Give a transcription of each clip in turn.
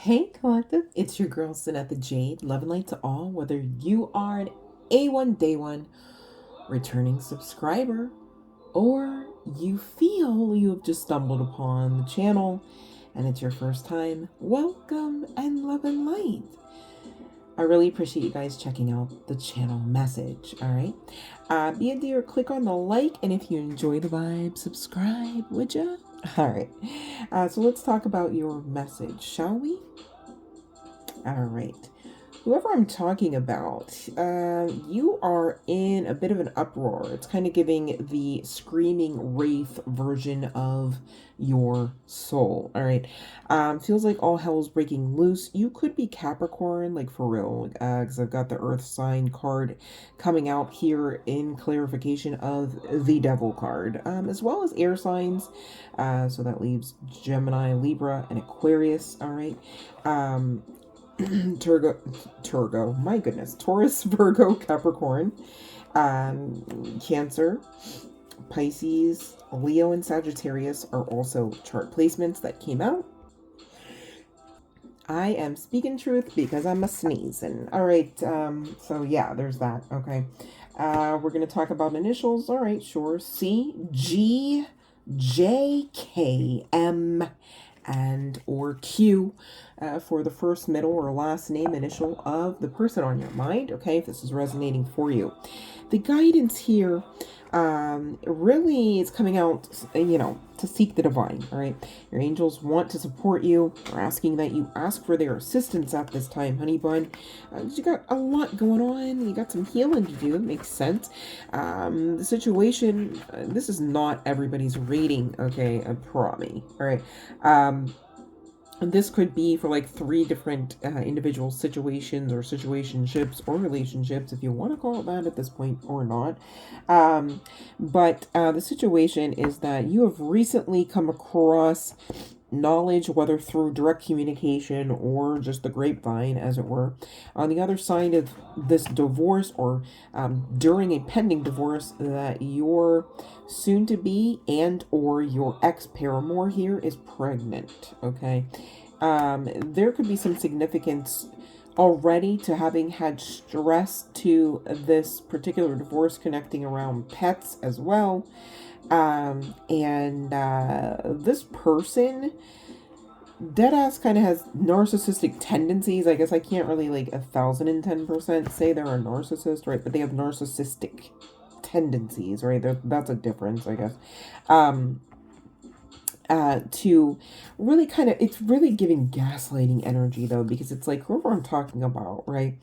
Hey Collective, it's your girl Sinetta Jade, love and light to all, whether you are an A1 Day 1 returning subscriber or you feel you have just stumbled upon the channel and it's your first time. Welcome and love and light. I really appreciate you guys checking out the channel message, alright? Be a dear, click on the like, and if you enjoy the vibe, subscribe, would ya? Alright, so let's talk about your message, shall we? Alright. Whoever I'm talking about, you are in a bit of an uproar. It's kind of giving the screaming wraith version of your soul. All right. Feels like all hell is breaking loose. You could be Capricorn, like for real, because I've got the Earth sign card coming out here in clarification of the Devil card, as well as air signs. So that leaves Gemini, Libra, and Aquarius. All right. Turgo, my goodness, Taurus, Virgo, Capricorn, Cancer, Pisces, Leo, and Sagittarius are also chart placements that came out. I am speaking truth because I'm a sneezing. All right, so yeah, there's that. Okay, we're gonna talk about initials. All right, sure. C, G, J, K, M, and or Q for the first, middle, or last name initial of the person on your mind. Okay, if this is resonating for you. The guidance here really is coming out, to seek the divine. All right, your angels want to support you. They're asking that you ask for their assistance at this time, honey bun. You got a lot going on. You got some healing to do. It makes sense. The situation, this is not everybody's reading. Okay, I promise. All right. And this could be for like 3 different individual situations or situationships or relationships, if you want to call it that at this point or not. But the situation is that you have recently come across knowledge, whether through direct communication or just the grapevine, as it were, on the other side of this divorce or during a pending divorce, that your soon-to-be and or your ex-paramour here is pregnant. Okay, there could be some significance already to having had stress to this particular divorce, connecting around pets as well. And this person deadass kind of has narcissistic tendencies. I guess I can't really like 1010% say they're a narcissist, right? But they have narcissistic tendencies, right? That's a difference, I guess. To really kind of, it's really giving gaslighting energy though, because it's like whoever I'm talking about, right?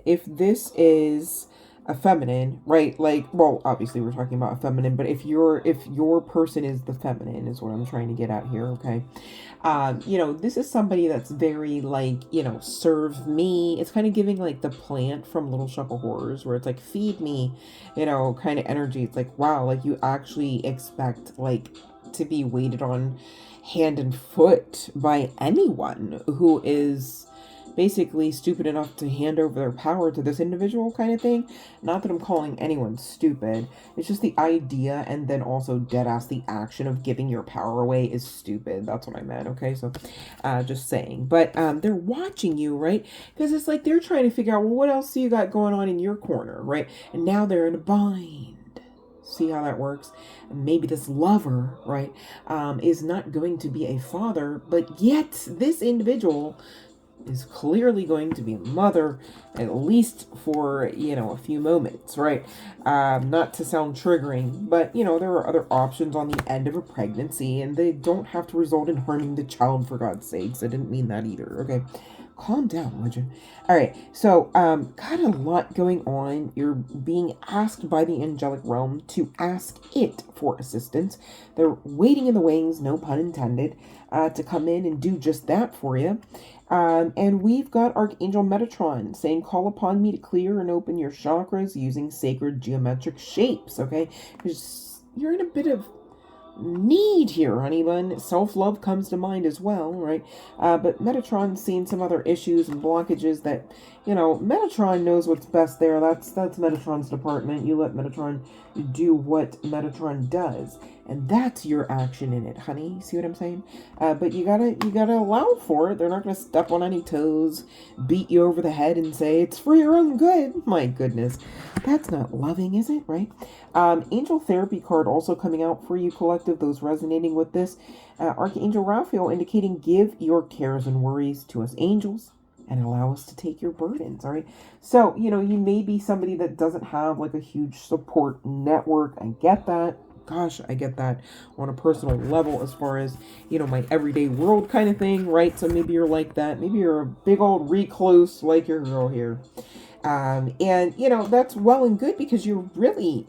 If this is a feminine, right? Like, well, obviously we're talking about a feminine, but if your person is the feminine, is what I'm trying to get at here, okay? This is somebody that's very like, serve me. It's kind of giving like the plant from Little Shop of Horrors, where it's like, feed me, kind of energy. It's like, wow, like you actually expect like to be waited on hand and foot by anyone who is basically stupid enough to hand over their power to this individual, kind of thing. Not that I'm calling anyone stupid. It's just the idea, and then also deadass the action of giving your power away is stupid. That's what I meant, okay? So, just saying. But they're watching you, right? Because it's like they're trying to figure out, well, what else do you got going on in your corner, right? And now they're in a bind. See how that works? Maybe this lover, right, is not going to be a father, but yet this individual is clearly going to be a mother, at least for, a few moments, right? Not to sound triggering, but, there are other options on the end of a pregnancy, and they don't have to result in harming the child, for God's sakes. I didn't mean that either, okay? Calm down, would you? All right, so got a lot going on. You're being asked by the angelic realm to ask it for assistance. They're waiting in the wings, no pun intended, to come in and do just that for you. And we've got Archangel Metatron saying, call upon me to clear and open your chakras using sacred geometric shapes, okay? Because you're in a bit of need here, honey bun. Self-love comes to mind as well, right? But Metatron's seen some other issues and blockages that, Metatron knows what's best there. That's Metatron's department. You let Metatron do what Metatron does. And that's your action in it, honey. See what I'm saying? But you gotta allow for it. They're not gonna step on any toes, beat you over the head, and say it's for your own good. My goodness, that's not loving, is it? Right? Angel therapy card also coming out for you, collective. Those resonating with this, Archangel Raphael indicating give your cares and worries to us angels and allow us to take your burdens. All right. So, you may be somebody that doesn't have like a huge support network. I get that. Gosh, I get that on a personal level as far as, my everyday world kind of thing, right? So maybe you're like that. Maybe you're a big old recluse like your girl here. And, that's well and good because you're really,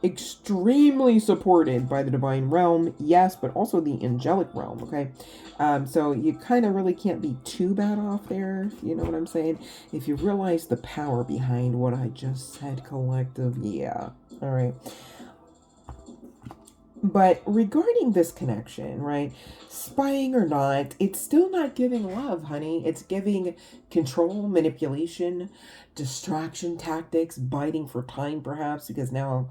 extremely supported by the divine realm, yes, but also the angelic realm, okay? So you kind of really can't be too bad off there, you know what I'm saying? If you realize the power behind what I just said, collective, yeah, all right. But regarding this connection, right, spying or not, it's still not giving love, honey. It's giving control, manipulation, distraction tactics, biting for time, perhaps, because now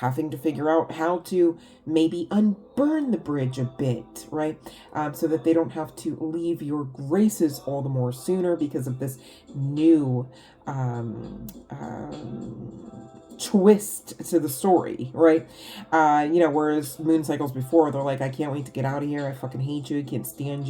having to figure out how to maybe unburn the bridge a bit, right? So that they don't have to leave your graces all the more sooner because of this new twist to the story, right? Whereas moon cycles before, they're like, I can't wait to get out of here. I fucking hate you. Can't stand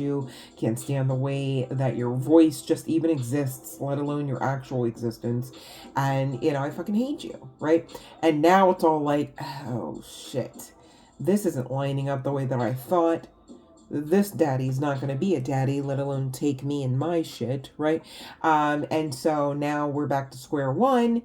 the way that your voice just even exists, let alone your actual existence. And, I fucking hate you, right? And now it's all like, oh shit, this isn't lining up the way that I thought. This daddy's not going to be a daddy, let alone take me and my shit, right? And so now we're back to square one.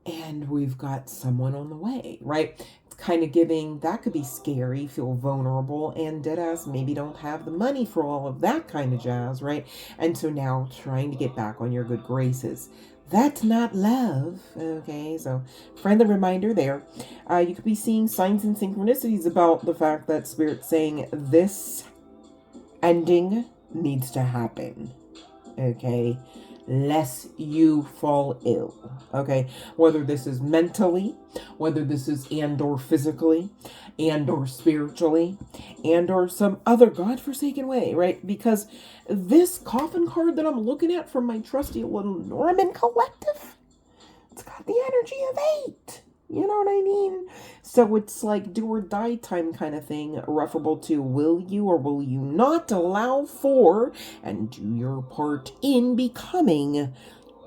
And we've got someone on the way, right? It's kind of giving, that could be scary, feel vulnerable, and deadass maybe don't have the money for all of that kind of jazz, right? And so now trying to get back on your good graces. That's not love, okay? So friendly reminder there. You could be seeing signs and synchronicities about the fact that Spirit's saying this ending needs to happen, okay? Lest you fall ill, okay? Whether this is mentally, whether this is and or physically, and or spiritually, and or some other godforsaken way, right? Because this coffin card that I'm looking at from my trusty little Norman collective, it's got the energy of 8. You know what I mean? So it's like do or die time kind of thing, referable to will you or will you not allow for and do your part in becoming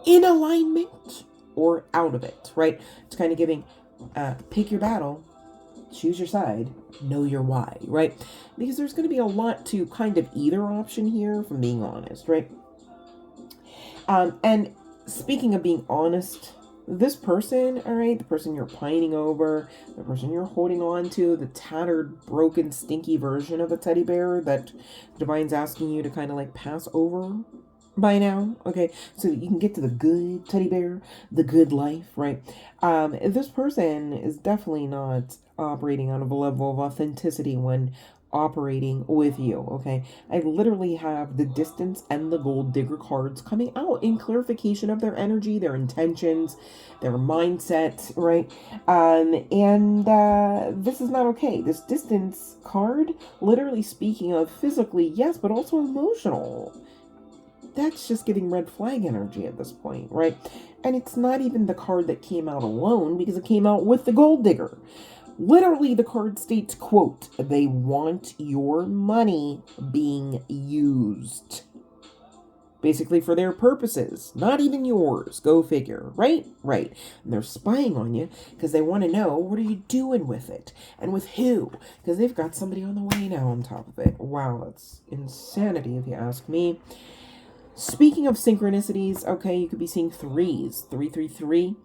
in alignment or out of it, right? It's kind of giving, pick your battle, choose your side, know your why, right? Because there's going to be a lot to kind of either option here, if I'm being honest, right? And speaking of being honest, this person, all right, the person you're pining over, the person you're holding on to, the tattered, broken, stinky version of a teddy bear that the divine's asking you to kind of like pass over by now, okay, so that you can get to the good teddy bear, the good life, right? This person is definitely not operating out of a level of authenticity when operating with you, okay? I literally have the distance and the gold digger cards coming out in clarification of their energy, their intentions, their mindset, right? And this is not okay. This distance card, literally speaking of physically, yes, but also emotional. That's just getting red flag energy at this point, right? And it's not even the card that came out alone because it came out with the gold digger. Literally, the card states, quote, they want your money being used. Basically for their purposes, not even yours. Go figure, right? Right. And they're spying on you because they want to know what are you doing with it and with who? Because they've got somebody on the way now on top of it. Wow, that's insanity if you ask me. Speaking of synchronicities, okay, you could be seeing 3s, 333,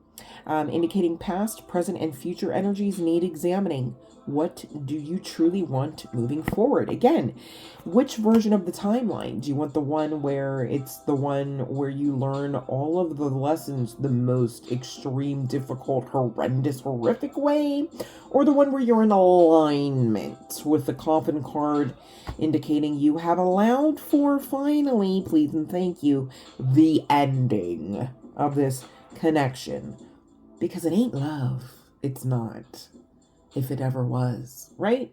indicating past, present, and future energies need examining. What do you truly want moving forward? Again, which version of the timeline? Do you want the one where it's the one where you learn all of the lessons the most extreme, difficult, horrendous, horrific way? Or the one where you're in alignment with the coffin card indicating you have allowed for finally, please and thank you, the ending of this connection? Because it ain't love. It's not. if it ever was, right?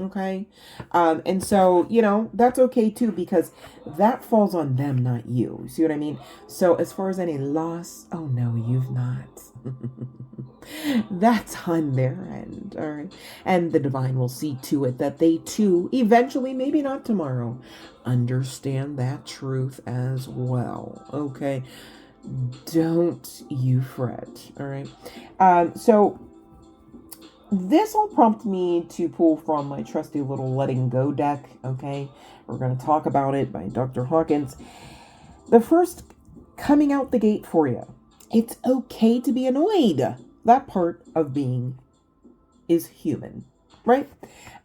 Okay. And so, that's okay too, because that falls on them, not you. See what I mean? So as far as any loss, oh no, you've not. That's on their end. All right. And the divine will see to it that they too, eventually, maybe not tomorrow, understand that truth as well. Okay. Don't you fret. All right. So this will prompt me to pull from my trusty little letting go deck. Okay. We're going to talk about it by Dr. Hawkins. The first coming out the gate for you. It's okay to be annoyed. That part of being is human, right?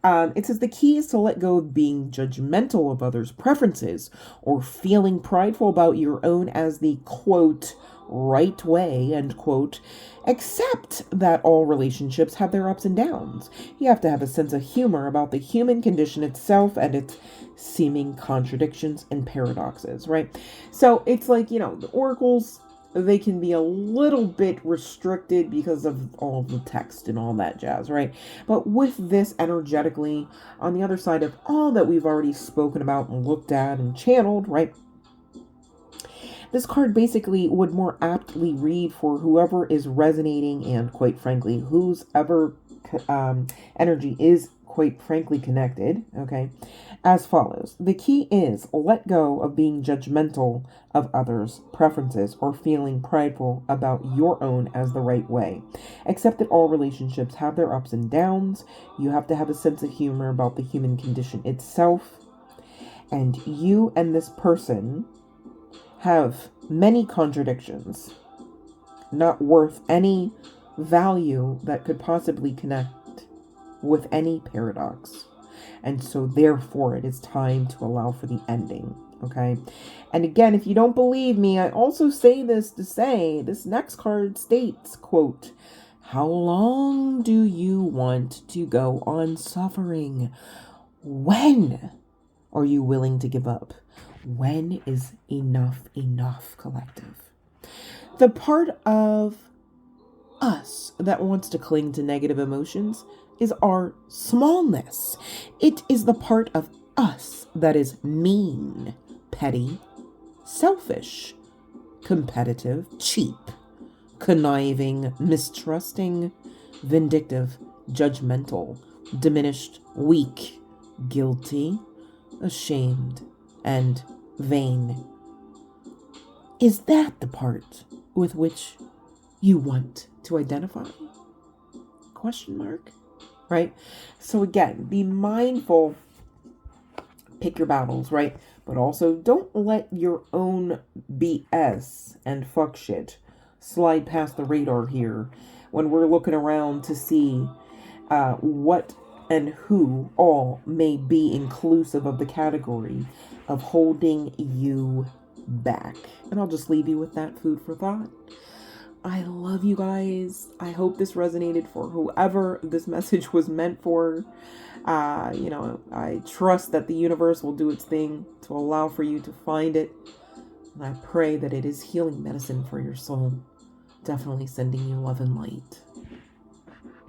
It says the key is to let go of being judgmental of others' preferences or feeling prideful about your own as the quote right way, end quote. Accept that all relationships have their ups and downs. You have to have a sense of humor about the human condition itself and its seeming contradictions and paradoxes, right? So it's like, the oracles, they can be a little bit restricted because of all the text and all that jazz, right? But with this energetically, on the other side of all that we've already spoken about and looked at and channeled, right? This card basically would more aptly read for whoever is resonating and, quite frankly, whose ever energy is, quite frankly, connected, okay, as follows. The key is let go of being judgmental of others' preferences or feeling prideful about your own as the right way. Accept that all relationships have their ups and downs. You have to have a sense of humor about the human condition itself. And you and this person have many contradictions, not worth any value that could possibly connect with any paradox. And so therefore it is time to allow for the ending. Okay. And again, if you don't believe me, I also say this to say this next card states, quote, how long do you want to go on suffering? When are you willing to give up? When is enough enough, collective? The part of us that wants to cling to negative emotions is our smallness. It is the part of us that is mean, petty, selfish, competitive, cheap, conniving, mistrusting, vindictive, judgmental, diminished, weak, guilty, ashamed, and vain. Is that the part with which you want to identify? Question mark? Right? So again, be mindful, pick your battles, right? But also don't let your own BS and fuck shit slide past the radar here when we're looking around to see what and who all may be inclusive of the category of holding you back. And I'll just leave you with that food for thought. I love you guys. I hope this resonated for whoever this message was meant for. I trust that the universe will do its thing to allow for you to find it. And I pray that it is healing medicine for your soul. Definitely sending you love and light.